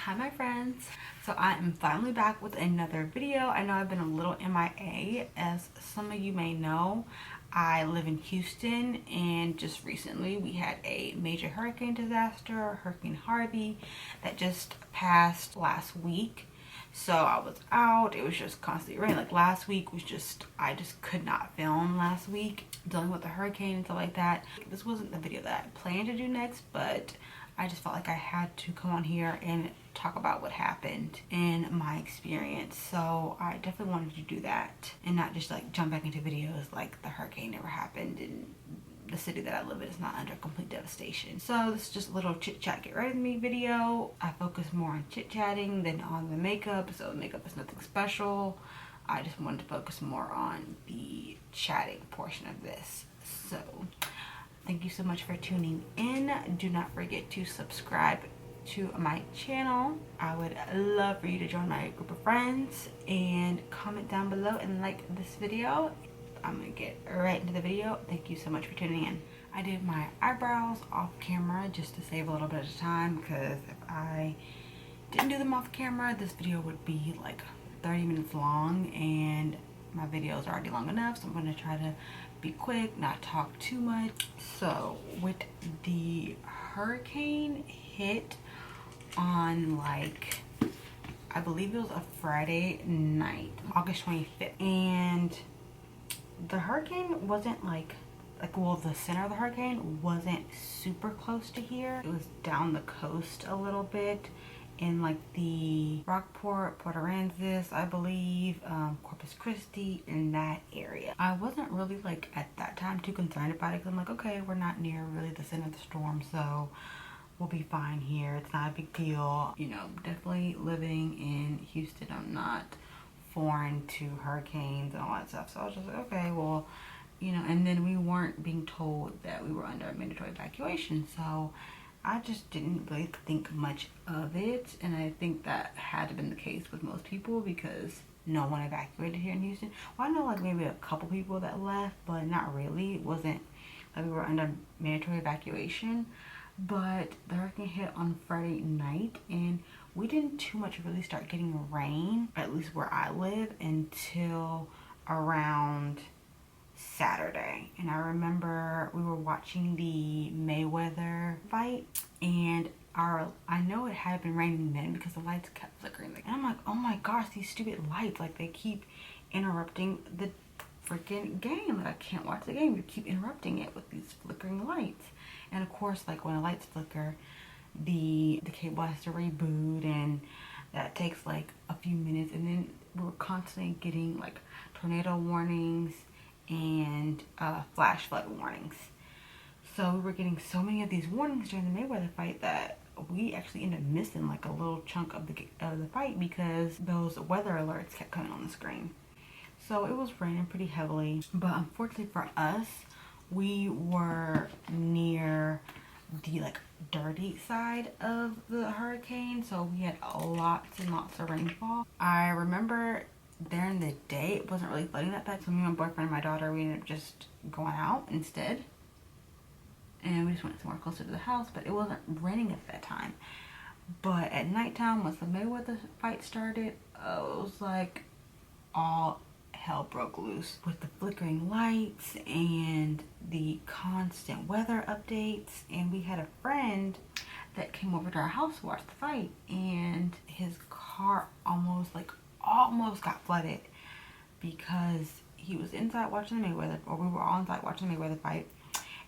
Hi my friends, so I am finally back with another video. I know I've been a little MIA. As some of you may know, I live in Houston, and just recently we had a major hurricane disaster, Hurricane Harvey, that just passed last week. So I was out, it was just constantly raining. Like last week was just, I just could not film last week, dealing with the hurricane and stuff like that. This wasn't the video that I planned to do next, but I just felt like I had to come on here and talk about what happened in my experience. So I definitely wanted to do that and not just like jump back into videos like the hurricane never happened and the city that I live in is not under complete devastation. So this is just a little chit chat get ready with me video. I focus more on chit chatting than on the makeup, so the makeup is nothing special. I just wanted to focus more on the chatting portion of this. So thank you so much for tuning in. Do not forget to subscribe to my channel. I would love for you to join my group of friends and comment down below and like this video. I'm gonna get right into the video. Thank you so much for tuning in. I did my eyebrows off camera just to save a little bit of time, because if I didn't do them off camera, this video would be like 30 minutes long, and my videos are already long enough, so I'm going to try to be quick, not talk too much. So with the hurricane hit on, like, I believe it was a Friday night, August 25th, and the hurricane wasn't well, the center of the hurricane wasn't super close to here. It was down the coast a little bit in like the Rockport, Port Aransas, I believe, Corpus Christi, in that area. I wasn't really like at that time too concerned about it, because I'm like, okay, we're not near really the center of the storm, so we'll be fine here. It's not a big deal. You know, definitely living in Houston, I'm not foreign to hurricanes and all that stuff. So I was just like, okay, well, you know, and then we weren't being told that we were under a mandatory evacuation, so I just didn't really think much of it. And I think that had to have been the case with most people, because no one evacuated here in Houston. Well, I know like maybe a couple people that left, but not really. It wasn't like we were under mandatory evacuation. But the hurricane hit on Friday night, and we didn't too much really start getting rain, at least where I live, until around Saturday. And I remember we were watching the Mayweather fight, and I know it had been raining then, because the lights kept flickering. And I'm like, oh my gosh, these stupid lights, like they keep interrupting the freaking game. Like I can't watch the game, you keep interrupting it with these flickering lights. And of course, like when the lights flicker, the cable has to reboot, and that takes like a few minutes. And then we were constantly getting like tornado warnings and flash flood warnings. So we were getting so many of these warnings during the Mayweather fight that we actually ended up missing like a little chunk of the fight, because those weather alerts kept coming on the screen. So it was raining pretty heavily, but unfortunately for us, we were near the like dirty side of the hurricane, so we had lots and lots of rainfall. I remember during the day it wasn't really flooding that bad, so me and my boyfriend and my daughter, we ended up just going out instead, and we just went somewhere closer to the house. But it wasn't raining at that time. But at nighttime, once the Mayweather fight started, it was like all hell broke loose with the flickering lights and the constant weather updates. And we had a friend that came over to our house to watch the fight, and his car almost got flooded, because he was inside watching the Mayweather, or we were all inside watching the Mayweather fight,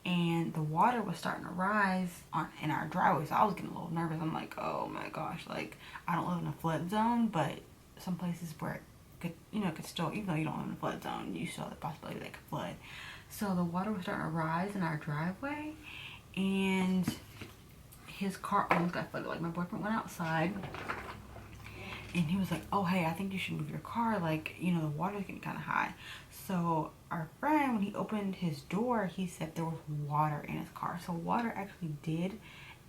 and the water was starting to rise in our driveway. So I was getting a little nervous. I'm like, oh my gosh, like I don't live in a flood zone, but some places where could still, even though you don't live in a flood zone, you still have the possibility that it could flood. So the water was starting to rise in our driveway, and his car almost got flooded. Like my boyfriend went outside, and he was like, oh hey, I think you should move your car, like, you know, the water's getting kind of high. So our friend, when he opened his door, he said there was water in his car. So water actually did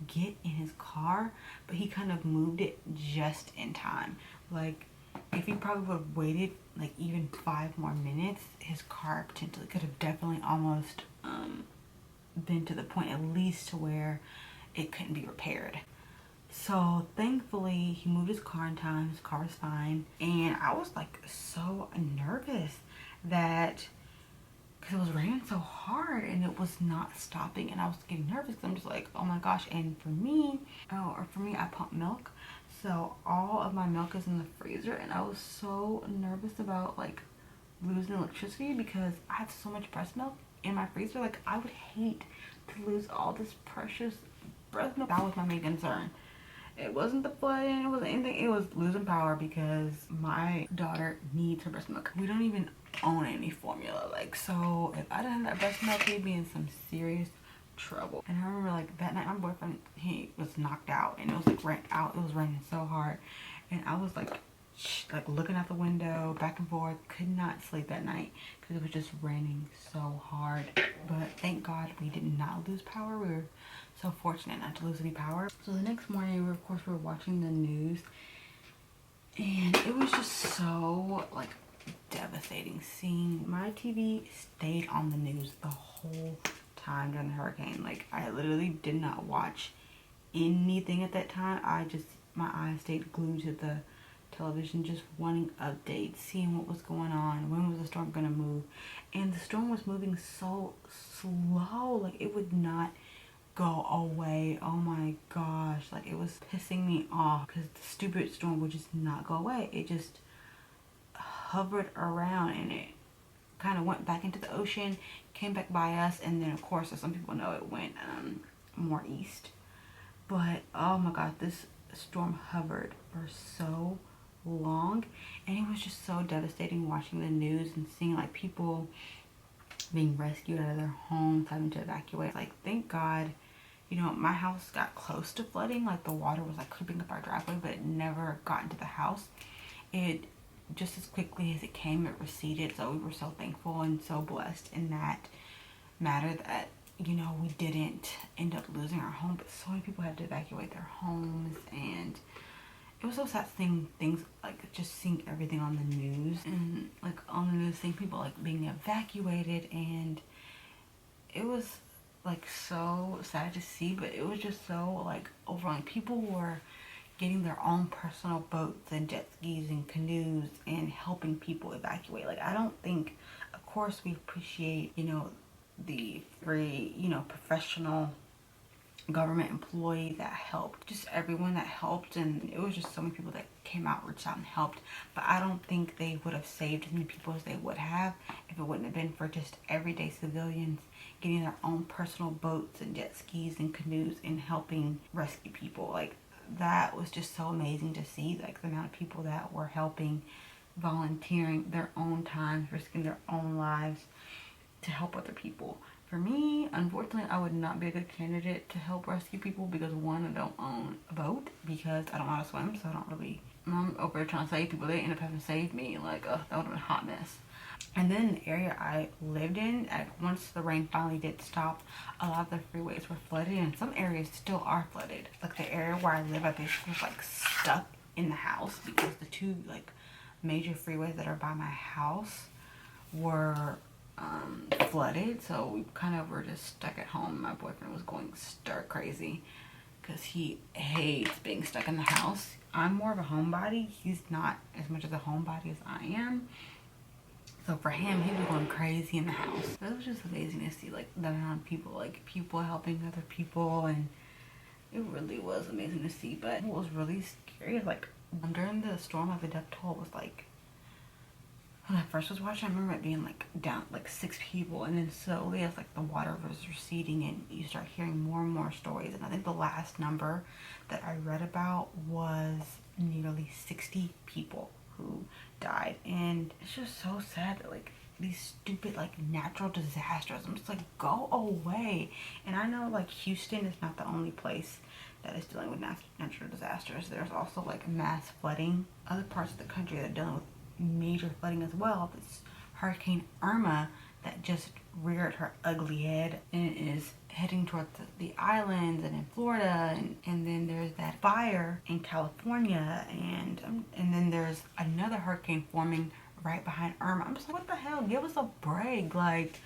get in his car, but he kind of moved it just in time. Like if he probably would have waited like even 5 more minutes, his car potentially could have definitely almost been to the point at least to where it couldn't be repaired. So thankfully he moved his car in time. His car was fine. And I was like so nervous that, because it was raining so hard and it was not stopping, and I was getting nervous because I'm just like, oh my gosh. And for me, I pump milk, so all of my milk is in the freezer, and I was so nervous about like losing electricity because I have so much breast milk in my freezer. Like, I would hate to lose all this precious breast milk. That was my main concern. It wasn't the flooding, it wasn't anything, it was losing power because my daughter needs her breast milk. We don't even own any formula, like, so if I didn't have that breast milk, we'd be in some serious trouble. And I remember like that night my boyfriend, he was knocked out, and it was like it was raining so hard, and I was like looking out the window back and forth, could not sleep that night because it was just raining so hard. But thank God we did not lose power. We were so fortunate not to lose any power. So the next morning, of course we were watching the news, and it was just so like devastating seeing my TV stayed on the news the whole time during the hurricane. Like, I literally did not watch anything at that time. My eyes stayed glued to the television, just wanting updates, seeing what was going on, when was the storm gonna move. And the storm was moving so slow, like it would not go away. Oh my gosh, like it was pissing me off because the stupid storm would just not go away. It just hovered around, and it kind of went back into the ocean, came back by us, and then of course, as some people know, it went more east. But oh my god, this storm hovered for so long, and it was just so devastating watching the news and seeing like people being rescued out of their homes, having to evacuate. Like, thank God, you know, my house got close to flooding. Like, the water was like creeping up our driveway, but it never got into the house. It just as quickly as it came, it receded. So we were so thankful and so blessed in that matter that, you know, we didn't end up losing our home, but so many people had to evacuate their homes. And it was so sad seeing things like, just seeing everything on the news, and like on the news seeing people like being evacuated, and it was like so sad to see. But it was just so like overwhelming. People were getting their own personal boats and jet skis and canoes and helping people evacuate. Like, I don't think, of course we appreciate, you know, the free, you know, professional government employee that helped, just everyone that helped. And it was just so many people that came out, reached out and helped. But I don't think they would have saved as many people as they would have if it wouldn't have been for just everyday civilians getting their own personal boats and jet skis and canoes and helping rescue people. Like, that was just so amazing to see, like the amount of people that were helping, volunteering their own time, risking their own lives to help other people. For me, unfortunately, I would not be a good candidate to help rescue people because, one, I don't own a boat because I don't know how to swim, so I don't really, I'm over there trying to save people. They end up having to save me. Like, that would have been a hot mess. And then the area I lived in, once the rain finally did stop, a lot of the freeways were flooded, and some areas still are flooded. Like, the area where I live, I basically was like stuck in the house because the two like major freeways that are by my house were flooded. So we kind of were just stuck at home. My boyfriend was going stir crazy because he hates being stuck in the house. I'm more of a homebody. He's not as much of a homebody as I am. So for him, he was going crazy in the house. It was just amazing to see like the amount of people, like people helping other people, and it really was amazing to see. But what was really scary is like during the storm, like the death toll was like, when I first was watching, I remember it being like down like 6 people, and then slowly as like the water was receding and you start hearing more and more stories. And I think the last number that I read about was nearly 60 people who died. And it's just so sad that like these stupid like natural disasters, I'm just like, go away. And I know like Houston is not the only place that is dealing with natural disasters. There's also like mass flooding, other parts of the country that are dealing with major flooding as well. This Hurricane Irma that just reared her ugly head and is heading towards the islands and in Florida, and then there's that fire in California, and then there's another hurricane forming right behind Irma. I'm just like, what the hell? Give us a break. Like,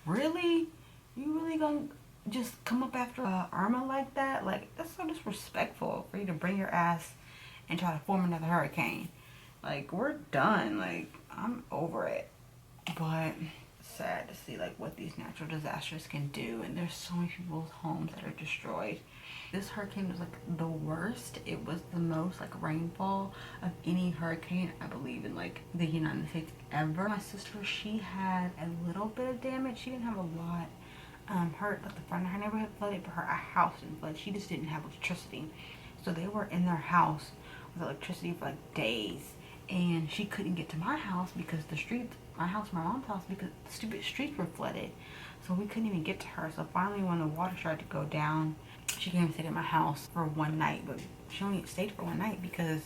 really? You really gonna just come up after Irma like that. Like, that's so disrespectful for you to bring your ass and try to form another hurricane. Like, we're done. Like, I'm over it. But sad to see like what these natural disasters can do, and there's so many people's homes that are destroyed. This hurricane was like the worst. It was the most like rainfall of any hurricane, I believe, in like the United States ever. My sister, she had a little bit of damage. She didn't have a lot. Her like the front of her neighborhood flooded, but her house didn't flood. She just didn't have electricity, so they were in their house with electricity for like days, and she couldn't get to my house because the streets, my house, my mom's house, because the stupid streets were flooded. So we couldn't even get to her. So finally, when the water started to go down, she came and stayed at my house for one night, but she only stayed for one night because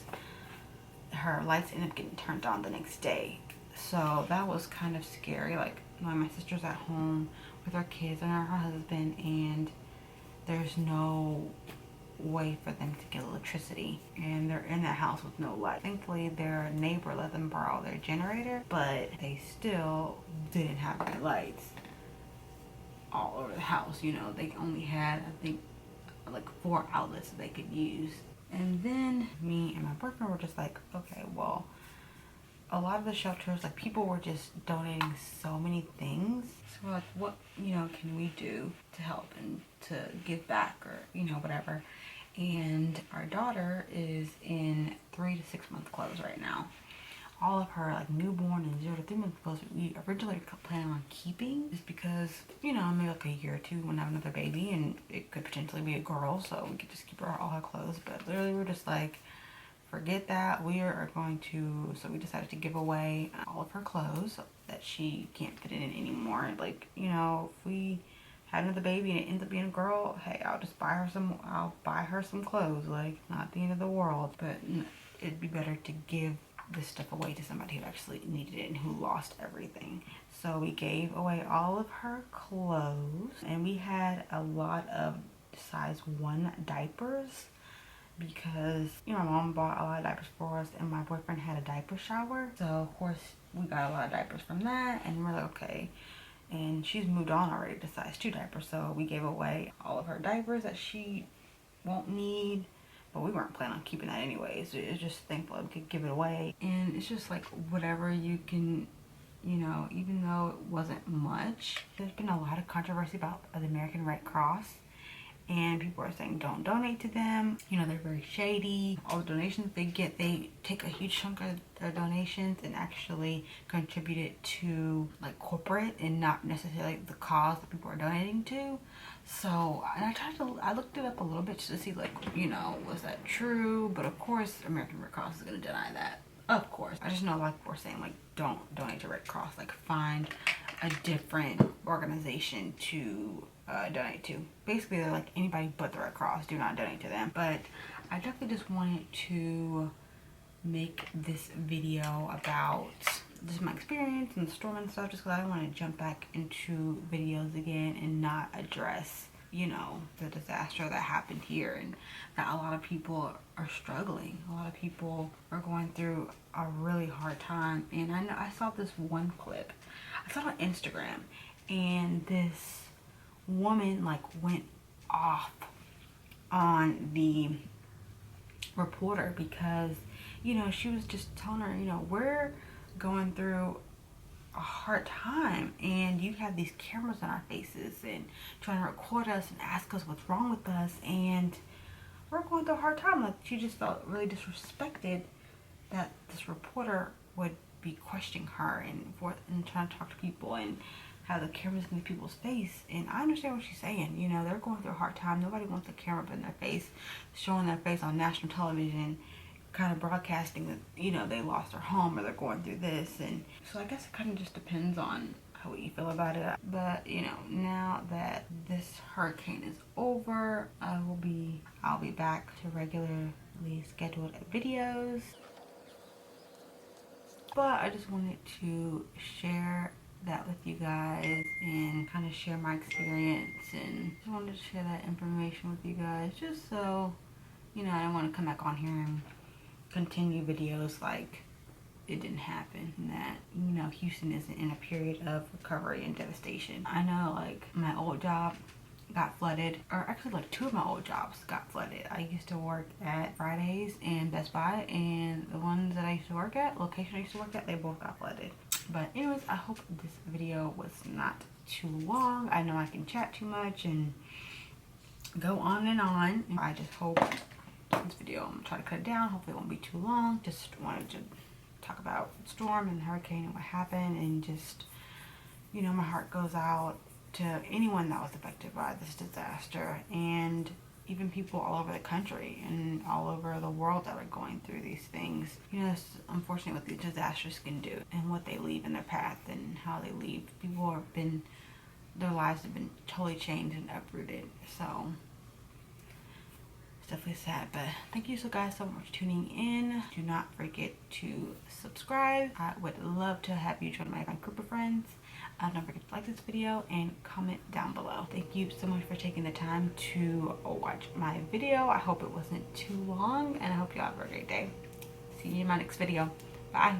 her lights ended up getting turned on the next day. So that was kind of scary. Like, my sister's at home with her kids and her husband, and there's no way for them to get electricity, and they're in that house with no light. Thankfully, their neighbor let them borrow their generator, but they still didn't have any lights all over the house. You know, they only had, I think, like 4 outlets that they could use. And then me and my boyfriend were just like, okay, well, a lot of the shelters, like, people were just donating so many things. So we're like, what, you know, can we do to help and to give back, or, you know, whatever. And our daughter is in 3 to 6 month clothes right now. All of her like newborn and 0 to 3 month clothes we originally planning on keeping, just because, you know, maybe like a year or two when I have another baby and it could potentially be a girl, so we could just keep her all her clothes. But literally we're just like, forget that. We are going to, so we decided to give away all of her clothes that she can't fit in anymore. Like, you know, if we had another baby and it ends up being a girl, hey, I'll buy her some clothes. Like, not the end of the world, but it'd be better to give this stuff away to somebody who actually needed it and who lost everything. So we gave away all of her clothes, and we had a lot of size 1 diapers because, you know, my mom bought a lot of diapers for us, and my boyfriend had a diaper shower. So of course we got a lot of diapers from that, and we're like, okay. And she's moved on already to size 2 diapers, so we gave away all of her diapers that she won't need, but we weren't planning on keeping that anyways. So it's just thankful we could give it away. And it's just like whatever you can, you know, even though it wasn't much. There's been a lot of controversy about the American Red Cross, and people are saying don't donate to them. You know, they're very shady. All the donations they get, they take a huge chunk of their donations and actually contribute it to like corporate and not necessarily the cause that people are donating to. So, and I looked it up a little bit just to see, like, you know, was that true? But of course, American Red Cross is going to deny that. Of course. I just know, like, we're saying, like, don't donate to Red Cross. Like, find a different organization to donate to. Basically, they're like, anybody but the Red Cross, do not donate to them. But I definitely just wanted to make this video about just my experience and the storm and stuff, just because I don't want to jump back into videos again and not address, you know, the disaster that happened here, and that a lot of people are struggling. A lot of people are going through a really hard time. And I know I saw this one clip. I saw it on Instagram, and this woman like went off on the reporter because, you know, she was just telling her, you know, we're going through a hard time, and you have these cameras on our faces and trying to record us and ask us what's wrong with us, and we're going through a hard time. Like, she just felt really disrespected that this reporter would be questioning her and trying to talk to people and have the cameras in people's face. And I understand what she's saying. You know, they're going through a hard time. Nobody wants a camera up in their face, showing their face on national television, kind of broadcasting that, you know, they lost their home or they're going through this. And so I guess it kind of just depends on how you feel about it. But, you know, now that this hurricane is over, I'll be back to regularly scheduled videos. But I just wanted to share that with you guys and kind of share my experience, and just wanted to share that information with you guys, just so, you know, I don't want to come back on here and continue videos like it didn't happen, and that, you know, Houston isn't in a period of recovery and devastation. I know, like, my old job, got flooded, or actually like 2 of my old jobs got flooded. I used to work at Fridays and Best Buy, and the ones that I used to work at, location I used to work at, they both got flooded. But anyways, I hope this video was not too long. I know I can chat too much and go on and on. I just hope this video, I'm gonna try to cut it down. Hopefully it won't be too long. Just wanted to talk about the storm and the hurricane and what happened, and just, you know, my heart goes out to anyone that was affected by this disaster, and even people all over the country and all over the world that are going through these things. You know, it's unfortunate what these disasters can do and what they leave in their path and how they leave. People have been, their lives have been totally changed and uprooted. So it's definitely sad, but thank you so guys so much for tuning in. Do not forget to subscribe. I would love to have you join my group of friends. Don't forget to like this video and comment down below. Thank you so much for taking the time to watch my video. I hope it wasn't too long, and I hope you all have a great day. See you in my next video. Bye.